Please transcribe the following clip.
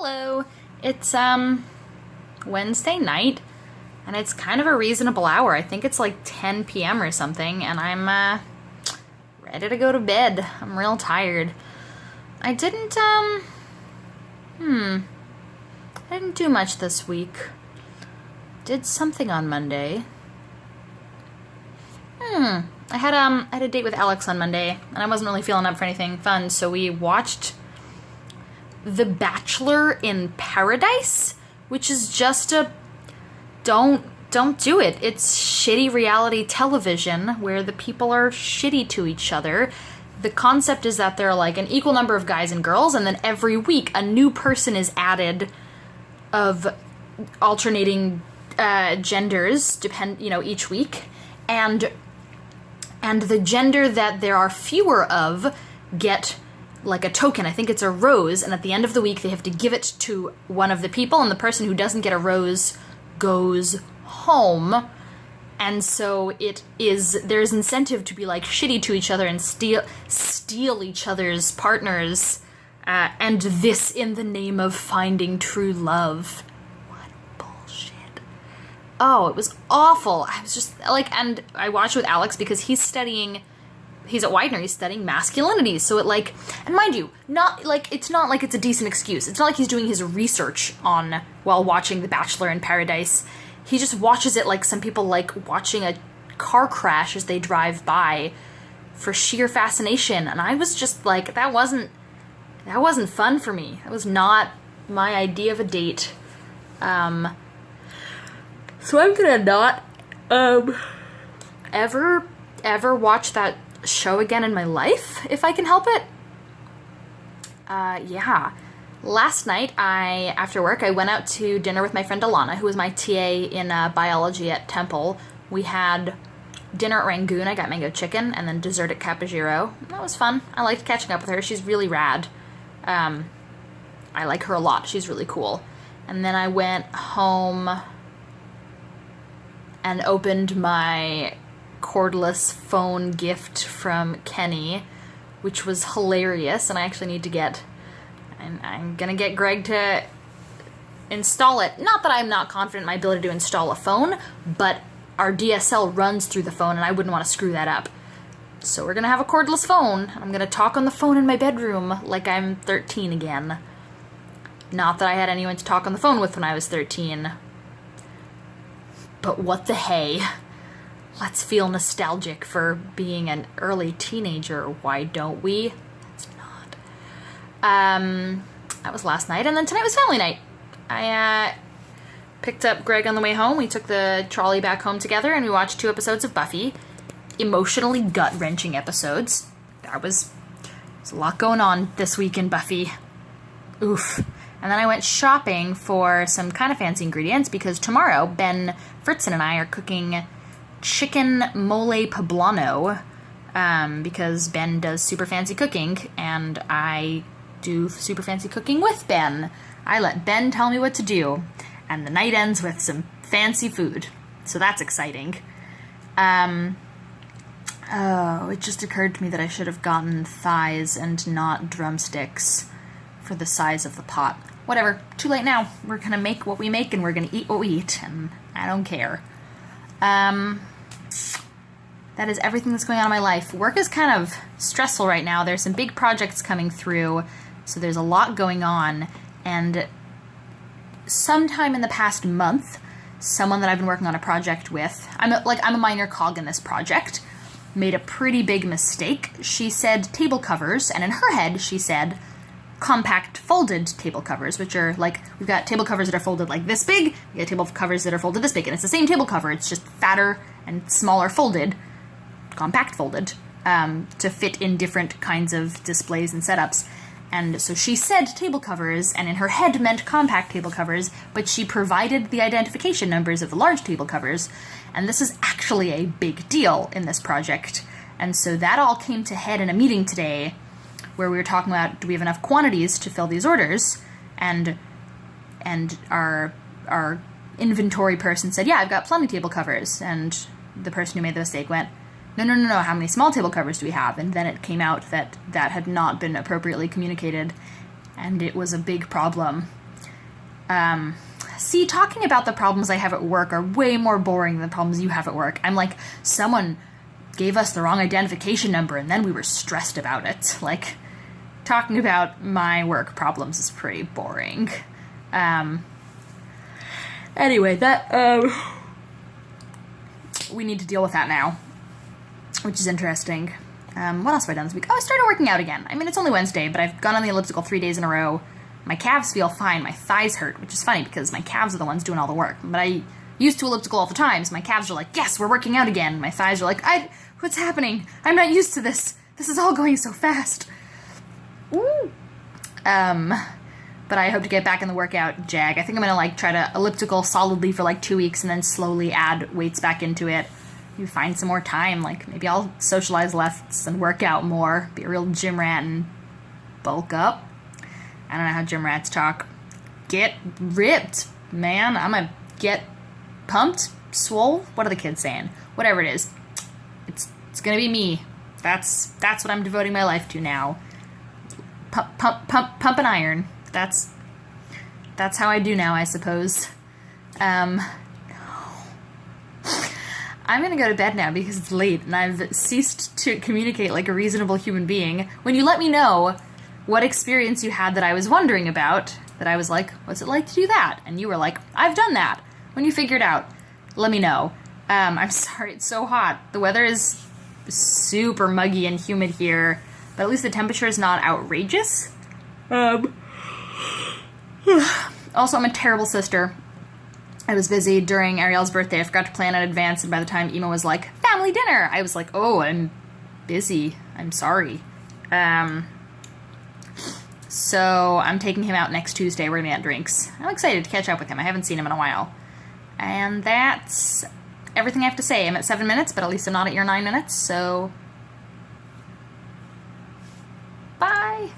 Hello. It's Wednesday night, and it's kind of a reasonable hour. I think it's like 10 p.m. or something, and I'm ready to go to bed. I'm real tired. I didn't do much this week. Did something on Monday. I had a date with Alex on Monday, and I wasn't really feeling up for anything fun, so we watched The Bachelor in Paradise, which is just don't do it. It's shitty reality television where the people are shitty to each other. The concept is that there are like an equal number of guys and girls, and then every week a new person is added of alternating genders, each week, and the gender that there are fewer of get like a token. I think it's a rose, and at the end of the week they have to give it to one of the people, and the person who doesn't get a rose goes home. And so there's incentive to be like shitty to each other and steal each other's partners, and this in the name of finding true love. What bullshit. Oh, it was awful. I was just like, and I watched with Alex because he's at Widener, he's studying masculinity, so it like, and mind you, it's not like it's a decent excuse. It's not like he's doing his research while watching The Bachelor in Paradise. He just watches it like some people like watching a car crash as they drive by for sheer fascination, and I was just like, that wasn't fun for me. That was not my idea of a date. So I'm gonna not ever watch that show again in my life, if I can help it. Yeah. Last night, after work, I went out to dinner with my friend Alana, who was my TA in biology at Temple. We had dinner at Rangoon. I got mango chicken, and then dessert at Capogiro. That was fun. I liked catching up with her. She's really rad. I like her a lot. She's really cool. And then I went home and opened my cordless phone gift from Kenny, which was hilarious, and I actually need to get... I'm gonna get Greg to install it. Not that I'm not confident in my ability to install a phone, but our DSL runs through the phone, and I wouldn't want to screw that up. So we're gonna have a cordless phone. I'm gonna talk on the phone in my bedroom like I'm 13 again. Not that I had anyone to talk on the phone with when I was 13. But what the hey? Let's feel nostalgic for being an early teenager. Why don't we? Let's not. That was last night, and then tonight was family night. I picked up Greg on the way home. We took the trolley back home together, and we watched 2 episodes of Buffy. Emotionally gut-wrenching episodes. There's a lot going on this week in Buffy. Oof. And then I went shopping for some kind of fancy ingredients, because tomorrow Ben Fritzen and I are cooking chicken mole poblano, because Ben does super fancy cooking, and I do super fancy cooking with Ben. I let Ben tell me what to do, and the night ends with some fancy food. So that's exciting. It just occurred to me that I should have gotten thighs and not drumsticks for the size of the pot. Whatever, too late now. We're gonna make what we make, and we're gonna eat what we eat, and I don't care. That is everything that's going on in my life. Work is kind of stressful right now. There's some big projects coming through, so there's a lot going on, and sometime in the past month, someone that I've been working on a project with, I'm a minor cog in this project, made a pretty big mistake. She said table covers, and in her head she said compact folded table covers, which are like, we've got table covers that are folded like this big, we got table covers that are folded this big, and it's the same table cover, it's just fatter and smaller folded, compact folded, to fit in different kinds of displays and setups. And so she said table covers, and in her head meant compact table covers, but she provided the identification numbers of the large table covers, and this is actually a big deal in this project. And so that all came to head in a meeting today, where we were talking about, do we have enough quantities to fill these orders? And our inventory person said, yeah, I've got plenty of table covers. And the person who made the mistake went, no, how many small table covers do we have? And then it came out that had not been appropriately communicated, and it was a big problem. See, talking about the problems I have at work are way more boring than the problems you have at work. I'm like, someone gave us the wrong identification number and then we were stressed about it. Like, talking about my work problems is pretty boring. Anyway, we need to deal with that now, which is interesting. What else have I done this week? Oh, I started working out again. I mean, it's only Wednesday, but I've gone on the elliptical 3 days in a row. My calves feel fine. My thighs hurt, which is funny because my calves are the ones doing all the work. But I used to elliptical all the time, so my calves are like, yes, we're working out again. My thighs are like, what's happening? I'm not used to this. This is all going so fast. Woo. But I hope to get back in the workout jag. I think I'm gonna like try to elliptical solidly for like 2 weeks and then slowly add weights back into it. You find some more time. Like maybe I'll socialize less and work out more. Be a real gym rat and bulk up. I don't know how gym rats talk. Get ripped, man. I'm gonna get pumped, swole. What are the kids saying? Whatever it is, it's gonna be me. That's what I'm devoting my life to now. Pump and iron. That's how I do now, I suppose. I'm gonna go to bed now because it's late and I've ceased to communicate like a reasonable human being. When you let me know what experience you had that I was wondering about, that I was like, what's it like to do that? And you were like, I've done that. When you figure it out, let me know. I'm sorry, it's so hot. The weather is super muggy and humid here, but at least the temperature is not outrageous. Also, I'm a terrible sister. I was busy during Ariel's birthday. I forgot to plan in advance, and by the time Ema was like, family dinner, I was like, oh, I'm busy. I'm sorry. So I'm taking him out next Tuesday. We're gonna be at drinks. I'm excited to catch up with him. I haven't seen him in a while. And that's everything I have to say. I'm at 7 minutes, but at least I'm not at your 9 minutes, so bye!